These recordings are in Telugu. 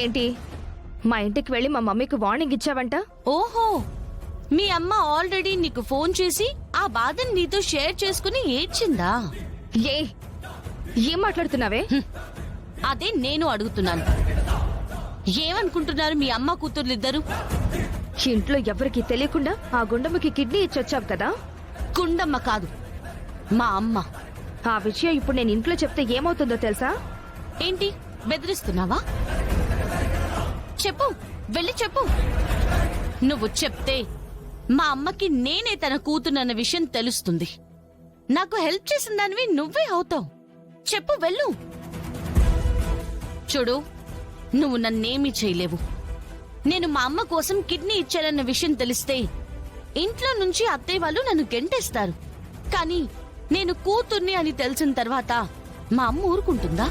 ఏంటి మా ఇంటికి వెళ్ళి మా మమ్మీకి వార్నింగ్ ఇచ్చావంట? ఓహో, మీ అమ్మ ఆల్రెడీ నీకు ఫోన్ చేసి ఆ బాధని నీతో షేర్ చేసుకుని ఏడ్చిందా? ఏం మాట్లాడుతున్నావే? అదే నేను అడుగుతున్నాను. ఏమనుకుంటున్నారు మీ అమ్మ కూతుర్లిద్దరు? ఇంట్లో ఎవరికి తెలియకుండా ఆ గుండమ్మకి కిడ్నీ ఇచ్చొచ్చావు కదా? గుండమ్మ కాదు, మా అమ్మ. ఆ విషయం ఇప్పుడు నేను ఇంట్లో చెప్తే ఏమవుతుందో తెలుసా? ఏంటి, బెదిరిస్తున్నావా? చెప్పు, వెళ్ళి చెప్పు. నువ్వు చెప్తే మా అమ్మకి నేనే తన కూతురన్న విషయం తెలుస్తుంది. నాకు హెల్ప్ చేసిన దానివి నువ్వే అవుతావు. చెప్పు, వెళ్ళు. చూడు, నువ్వు నన్నేమీ చేయలేవు. నేను మా అమ్మ కోసం కిడ్నీ ఇచ్చానన్న విషయం తెలిస్తే ఇంట్లో నుంచి అత్తయ్య వాళ్ళు నన్ను గెంటేస్తారు. కానీ నేను కూతుర్ని అని తెలిసిన తర్వాత మా అమ్మ ఊరుకుంటుందా?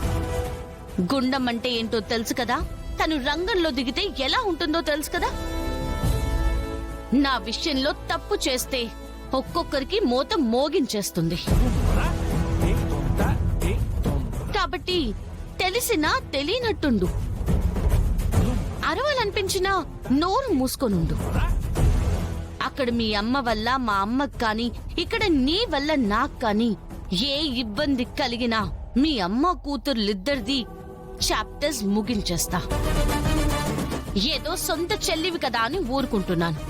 గుండం అంటే ఏంటో తెలుసు కదా, తను రంగంలో దిగితే ఎలా ఉంటుందో తెలుసు కదా. నా విషయంలో తప్పు చేస్తే ఒక్కొక్కరికి మోత మోగించేస్తుంది. కాబట్టి తెలిసినా తెలియనట్టుండు. అరవాలనిపించినా నోరు మూసుకొనుండు. అక్కడ మీ అమ్మ వల్ల మా అమ్మకు కానీ, ఇక్కడ నీ వల్ల నాకు కానీ ఏ ఇబ్బంది కలిగినా మీ అమ్మ కూతుర్లిద్దరిది చాప్టర్స్ ముగించేస్తా. ఏదో సొంత చెల్లివి కదా అని ఊరుకుంటున్నాను.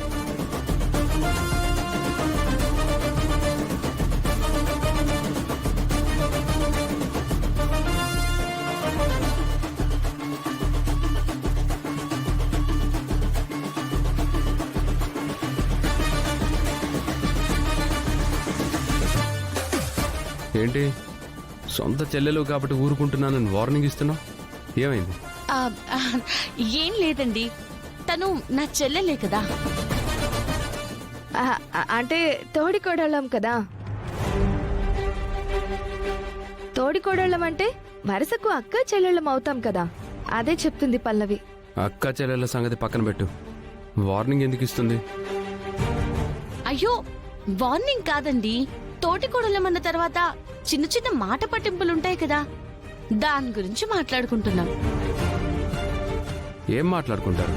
ఏంటి, సొంత చెల్లెలు కాబట్టి ఊరుకుంటున్నానని వార్నింగ్ ఇస్తున్నావు? ఏమైంది? ఏం లేదండి, తను నా చెల్లెలే కదా. అంటే తోడికోడళ్ళం కదా. తోడికోడళ్ళం అంటే వరుసకు అక్క చెల్లెళ్ళం అవుతాం కదా, అదే చెప్తుంది పల్లవి. అక్క చెల్లెల సంగతి పక్కన పెట్టు, వార్నింగ్ ఎందుకు ఇస్తుంది? అయ్యో, వార్నింగ్ కాదండి. తోటికోడలమన్న తర్వాత చిన్న చిన్న మాట పట్టింపులుంటాయి కదా, దాని గురించి మాట్లాడుకుంటున్నాం. ఏం మాట్లాడుకుంటారు?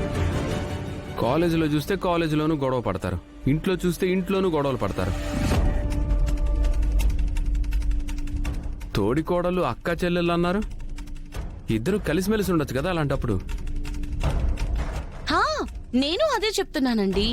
కాలేజీలో చూస్తే కాలేజీలోనూ గొడవ పడతారు, ఇంట్లో చూస్తే ఇంట్లోనూ గొడవలు పడతారు. తోడికోడలు అక్క చెల్లెళ్ళు అన్నారు, ఇద్దరు కలిసిమెలిసి ఉండొచ్చు కదా అలాంటప్పుడు. నేను అదే చెప్తున్నానండి.